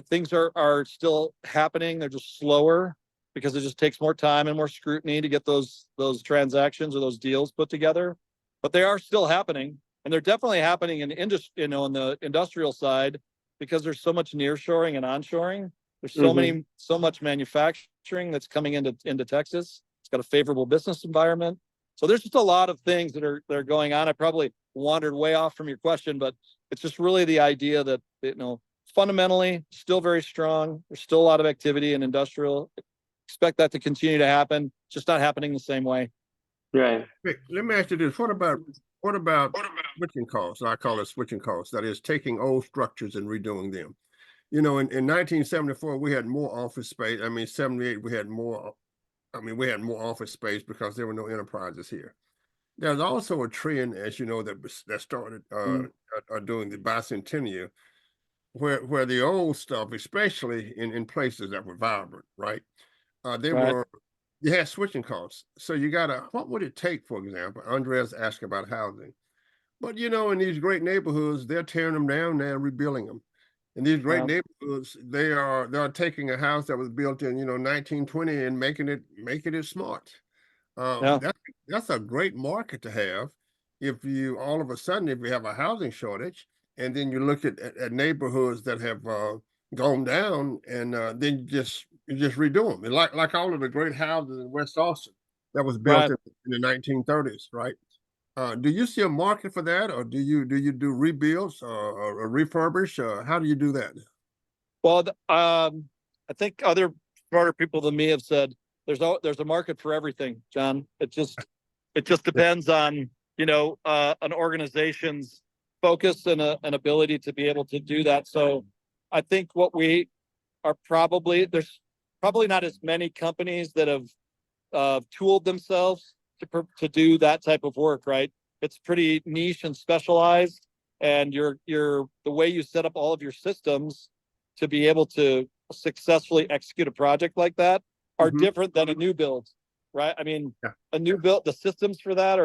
Things are still happening. They're just slower because it just takes more time and more scrutiny to get those transactions or those deals put together. But they are still happening, and they're definitely happening in on the industrial side, because there's so much nearshoring and onshoring. There's so much manufacturing that's coming into Texas. It's got a favorable business environment. So there's just a lot of things that are going on. I probably wandered way off from your question, but it's just really the idea that fundamentally still very strong. There's still a lot of activity in industrial. Expect that to continue to happen. It's just not happening the same way. Right. Let me ask you this: What about switching costs? I call it switching costs. That is, taking old structures and redoing them. In 1974 we had more office space. 78 we had more. We had more office space because there were no enterprises here. There's also a trend, as you know, that started during the bicentennial, where the old stuff, especially in places that were vibrant, right? You had switching costs. So what would it take, for example? Andres asked about housing. But in these great neighborhoods, they're tearing them down now and rebuilding them. In these great neighborhoods, they're taking a house that was built in 1920 and making it smart. That's a great market to have. If you all of a sudden, if you have a housing shortage, and then you look at neighborhoods that have gone down, and then you just redo them. And like all of the great houses in West Austin that was built in the 1930s, right? Do you see a market for that, or do you do rebuilds or refurbish? How do you do that? Well, I think other smarter people than me have said there's a market for everything, John. It just depends on an organization's focus and an ability to be able to do that. So I think what we are there's probably not as many companies that have tooled themselves to do that type of work, right? It's pretty niche and specialized, and the way you set up all of your systems to be able to successfully execute a project like that are different than a new build, right? A new build, the systems for that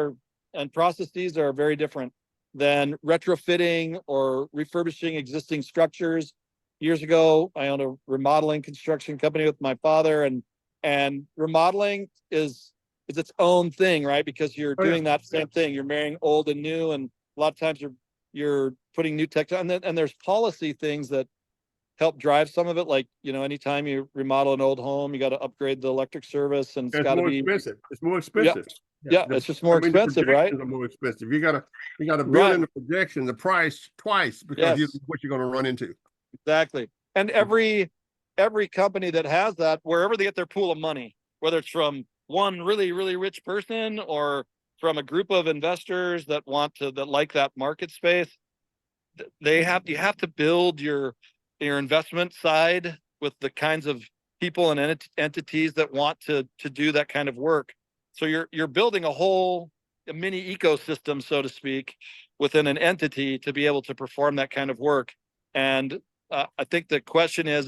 and processes are very different than retrofitting or refurbishing existing structures. Years ago, I owned a remodeling construction company with my father, and remodeling is its own thing, right? Because you're doing that same thing. You're marrying old and new, and a lot of times you're putting new tech on it. And there's policy things that help drive some of it. Like, anytime you remodel an old home, you got to upgrade the electric service, and it's got to be expensive. It's more expensive. Yeah, it's just more expensive, right? Are more expensive. You gotta build in the projection, the price twice, because you know what you're going to run into. Exactly. And every company that has that, wherever they get their pool of money, whether it's from one really, really rich person or from a group of investors that like that market space, you have to build your investment side with the kinds of people and entities that want to do that kind of work. So you're building a mini ecosystem, so to speak, within an entity to be able to perform that kind of work. And I think the question has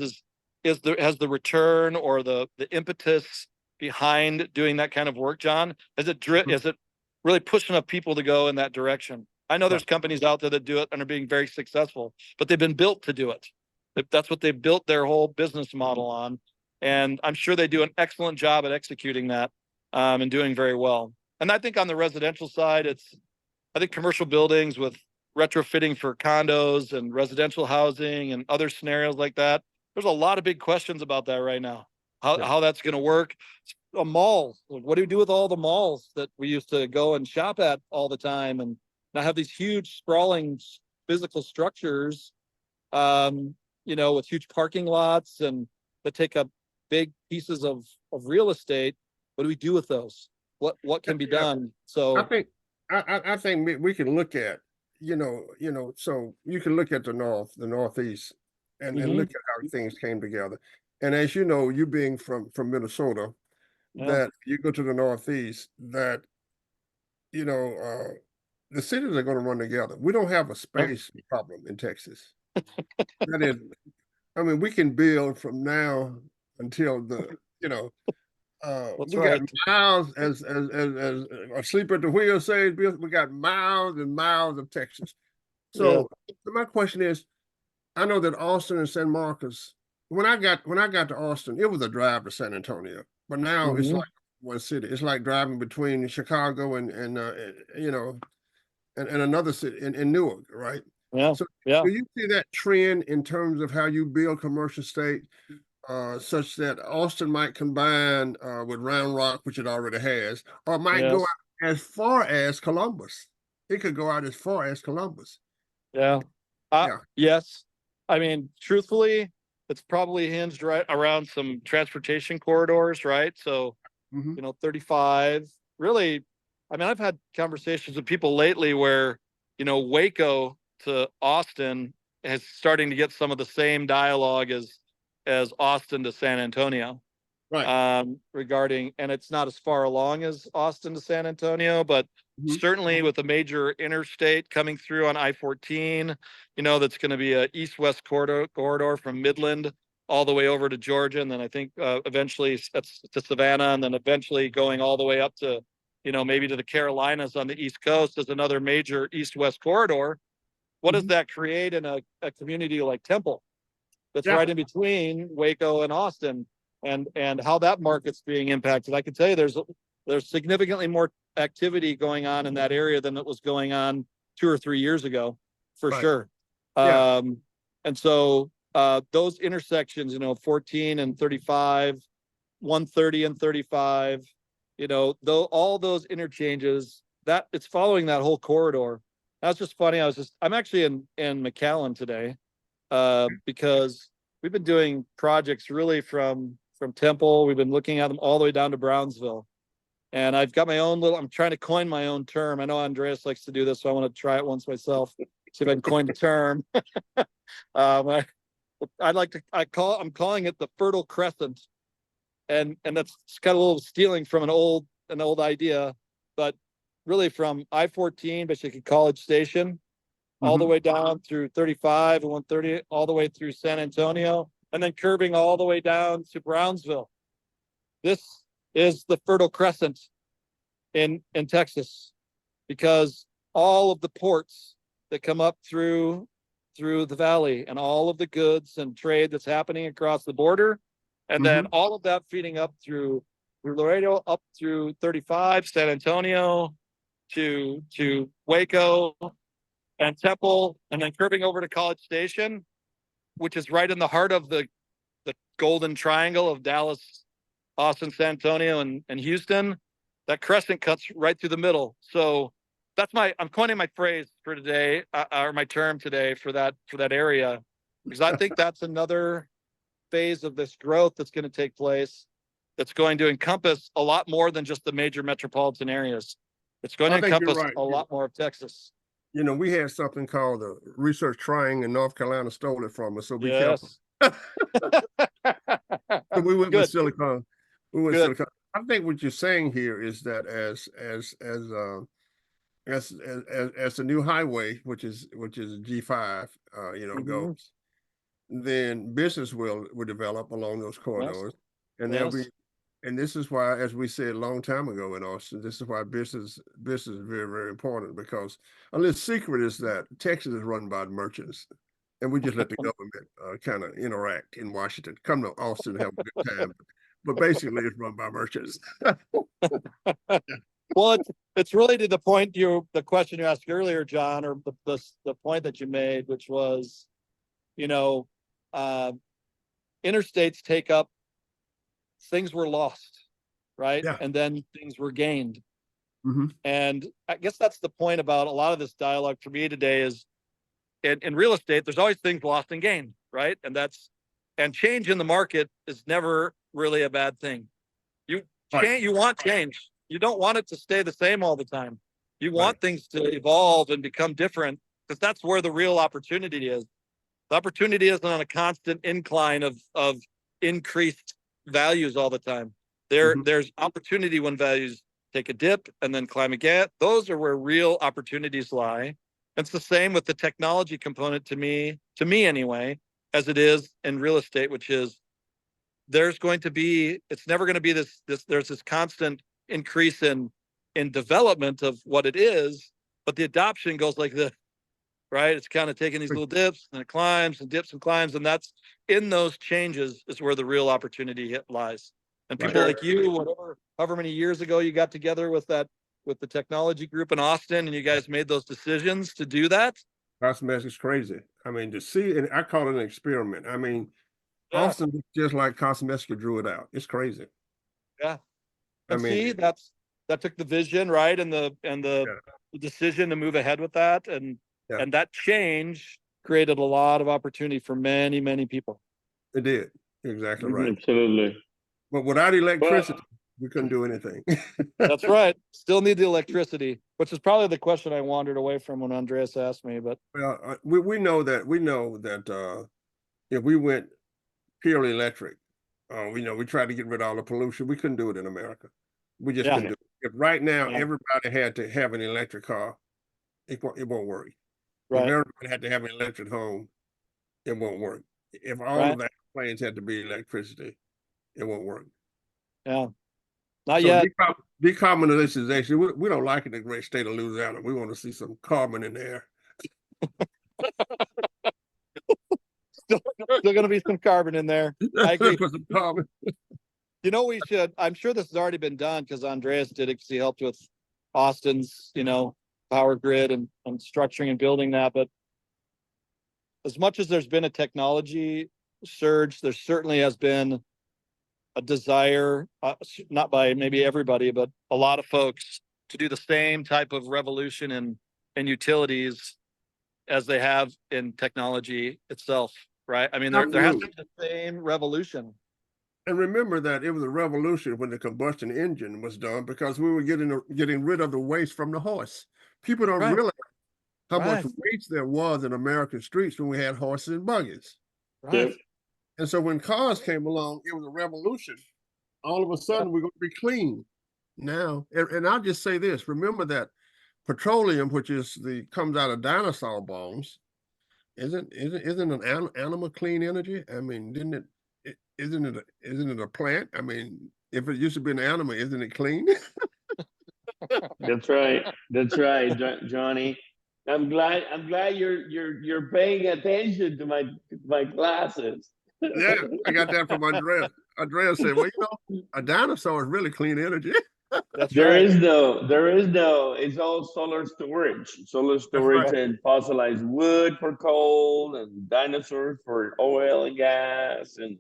the return or the impetus behind doing that kind of work, John? Is it really pushing up people to go in that direction? I know there's companies out there that do it and are being very successful, but they've been built to do it. That's what they've built their whole business model on. And I'm sure they do an excellent job at executing that and doing very well. And I think on the residential side, I think commercial buildings with retrofitting for condos and residential housing and other scenarios like that, there's a lot of big questions about that right now. How that's going to work. A mall, what do we do with all the malls that we used to go and shop at all the time, and now have these huge sprawling physical structures, with huge parking lots and that take up big pieces of real estate. What do we do with those? What can be done? So I think we can look at, so you can look at the Northeast and look at how things came together. And as you know, you being from Minnesota, that you go to the Northeast, that, the cities are going to run together. We don't have a space problem in Texas. That is, I mean, we can build from now until that's we right. got miles, as a sleeper at the wheel says, we got miles and miles of Texas. So my question is, I know that Austin and San Marcos, when I got to Austin, it was a drive to San Antonio, but now it's like one city. It's like driving between Chicago and another city in Newark, right? Yeah. So do you see that trend in terms of how you build commercial estate, such that Austin might combine with Round Rock, which it already has, or might go out as far as Columbus? It could go out as far as Columbus. Yes. I mean, truthfully, it's probably hinged right around some transportation corridors, right? So, 35 really, I mean, I've had conversations with people lately where, Waco to Austin is starting to get some of the same dialogue as Austin to San Antonio. Right. Regarding, and it's not as far along as Austin to San Antonio, but certainly with a major interstate coming through on I-14, that's going to be a east-west corridor from Midland all the way over to Georgia, and then I think eventually that's to Savannah, and then eventually going all the way up to, maybe to the Carolinas on the East Coast as another major east-west corridor. What does that create in a community like Temple that's right in between Waco and Austin, and how that market's being impacted? I can tell you there's significantly more activity going on in that area than it was going on 2 or 3 years ago, for sure. And so those intersections, 14 and 35, 130 and 35, though all those interchanges, that it's following that whole corridor. That's just funny. I'm actually in McAllen today, because we've been doing projects really from Temple. We've been looking at them all the way down to Brownsville. And I've got my own I'm trying to coin my own term. I know Andreas likes to do this, so I want to try it once myself. See if I can coin the term. I'm calling it the Fertile Crescent. And that's kind of a little stealing from an old idea, but really from I-14, Michigan College Station, all the way down through 35 and 130, all the way through San Antonio, and then curving all the way down to Brownsville. This is the Fertile Crescent in Texas, because all of the ports that come up through the valley and all of the goods and trade that's happening across the border, and then all of that feeding up through Laredo, up through 35, San Antonio, to Waco and Temple, and then curving over to College Station, which is right in the heart of the golden triangle of Dallas, Austin, San Antonio, and Houston. That crescent cuts right through the middle. So I'm coining my phrase for today, or my term today for that area, because I think that's another phase of this growth that's going to take place, that's going to encompass a lot more than just the major metropolitan areas. It's going to I think you're encompass right. a lot more of Texas. You know, we had something called the Research Triangle, and North Carolina stole it from us, so be careful. Yes. So we went with Good, Silicon. We went good. Silicon. I think what you're saying here is that as the new highway, which is G5, Mhm. goes, then business will develop along those corridors, and there'll be. Yes. And this is why, as we said a long time ago in Austin, this is why business is very, very important, because a little secret is that Texas is run by merchants, and we just let the government kind of interact in Washington. Come to Austin and have a good time, but basically it's run by merchants. Well, it's really to the point the question you asked earlier, John, or the point that you made, which was, you know, interstates take up, things were lost, right? Yeah. And then things were gained. Mhm. And I guess that's the point about a lot of this dialogue for me today is in real estate, there's always things lost and gained, right? And change in the market is never really a bad thing. Right. You want change. You don't want it to stay the same all the time. You want Right. things to evolve and become different, because that's where the real opportunity is. The opportunity isn't on a constant incline of increased values all the time. Mhm. There's opportunity when values take a dip and then climb again. Those are where real opportunities lie. It's the same with the technology component to me anyway, as it is in real estate, which is it's never going to be there's this constant increase in development of what it is, but the adoption goes like this, right? It's kind of taking these little dips and it climbs and dips and climbs. And that's in those changes is where the real opportunity lies. And people like you, however many years ago you got together with the technology group in Austin, and you guys made those decisions to do that. Cosmetics is crazy. I mean, to see, and I call it an experiment. I mean, Yeah. Austin is just like Cosmetica drew it out. It's crazy. Yeah. I And mean, see, that took the vision, right? And the yeah, decision to move ahead with that. yeah, And that change created a lot of opportunity for many, many people. it did. You're exactly right. Absolutely. But without Well, electricity, we couldn't do anything. That's right. Still need the electricity, which is probably the question I wandered away from when Andreas asked me. But Well, we know that if we went purely electric, we tried to get rid of all the pollution. We couldn't do it in America. We just yeah, couldn't do it. If right now yeah, everybody had to have an electric car, it won't work. If right, everybody had to have an electric home, it won't work. If all right, of the planes had to be electricity, it won't work. yeah. Not So yet. decarbonization, we don't like it in the great state of Louisiana. We want to see some carbon in the air. Still going to be some carbon in there. I agree. Put some carbon. You know, we should. I'm sure this has already been done because Andreas did it because he helped with Austin's, power grid and structuring and building that. But as much as there's been a technology surge, there certainly has been a desire, not by maybe everybody, but a lot of folks to do the same type of revolution in utilities as they have in technology itself, right? I mean, there has to be the same revolution. And remember that it was a revolution when the combustion engine was done, because we were getting rid of the waste from the horse. People don't Right. realize how Right. much waste there was in American streets when we had horses and buggies. Right. Yep. And so when cars came along, it was a revolution. All of a sudden, we're going to be clean now. And I'll just say this: remember that petroleum, which comes out of dinosaur bones, isn't an animal clean energy? I mean, isn't it a plant? I mean, if it used to be an animal, isn't it clean? That's right. That's right, Johnny. I'm glad you're paying attention to my classes. Yeah, I got that from Andreas. Andreas said, "Well, a dinosaur is really clean energy." That's There right. is no, it's all solar storage Right. and fossilized wood for coal and dinosaurs for oil and gas. And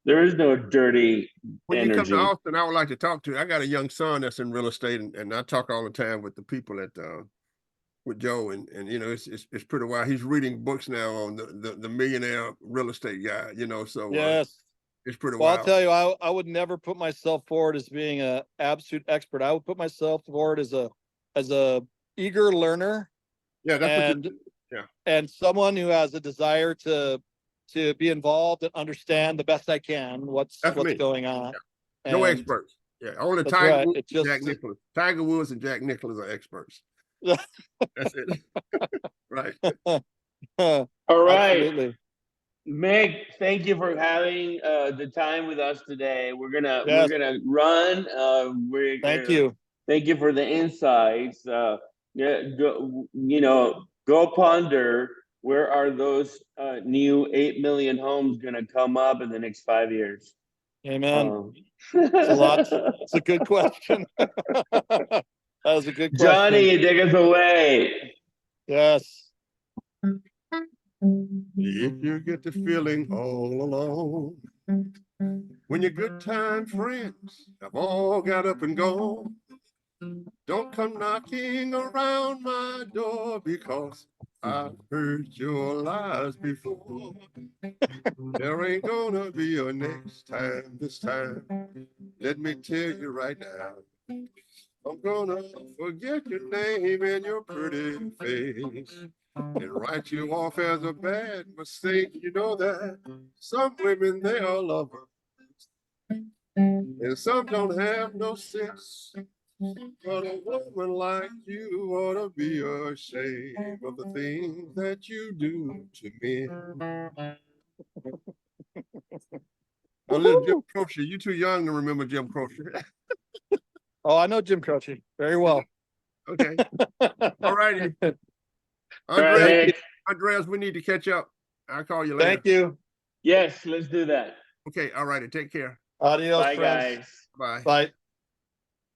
there is no dirty When you come to energy. Austin, I would like to talk to you. I got a young son that's in real estate, and I talk all the time with the people with Joe, and it's pretty wild. He's reading books now on the millionaire real estate guy. So Yes. it's pretty Well, I'll wild. tell you, I would never put myself forward as being an absolute expert. I would put myself forward as a eager learner Yeah, that's and and someone who has a desire to be involved and understand the best I can what's me. going on. Yeah. No And experts. Yeah, only that's Tiger right. Woods, It just Jack Nicklaus. Tiger Woods and Jack Nicklaus are experts. That's it. Right. All right. absolutely. Mick, thank you for having the time with us today. We're Yes. gonna run. Thank you. Thank you for the insights. Yeah, go ponder where are those new 8 million homes gonna come up in the next 5 years. Amen. It's a lot. It's a good question. That was a good question. Johnny, take us away. Yes. If you get the feeling all alone, when your good time friends have all got up and gone, don't come knocking around my door, because I've heard your lies before. There ain't gonna be a next time this time. Let me tell you right now, I'm gonna forget your name and your pretty face and write you off as a bad mistake. You know that some women, they are lovers and some don't have no sense. But a woman like you ought to be ashamed of the things that you do to me. A little Jim Croce. You too young to remember Jim Croce. Oh, I know Jim Croce very well. Okay. All righty. All right, Mick. Andreas, we need to catch up. I'll call you later. Thank you. Yes, let's do that. Okay. All righty. Take care. Adios, Bye, friends. guys. Bye. Bye.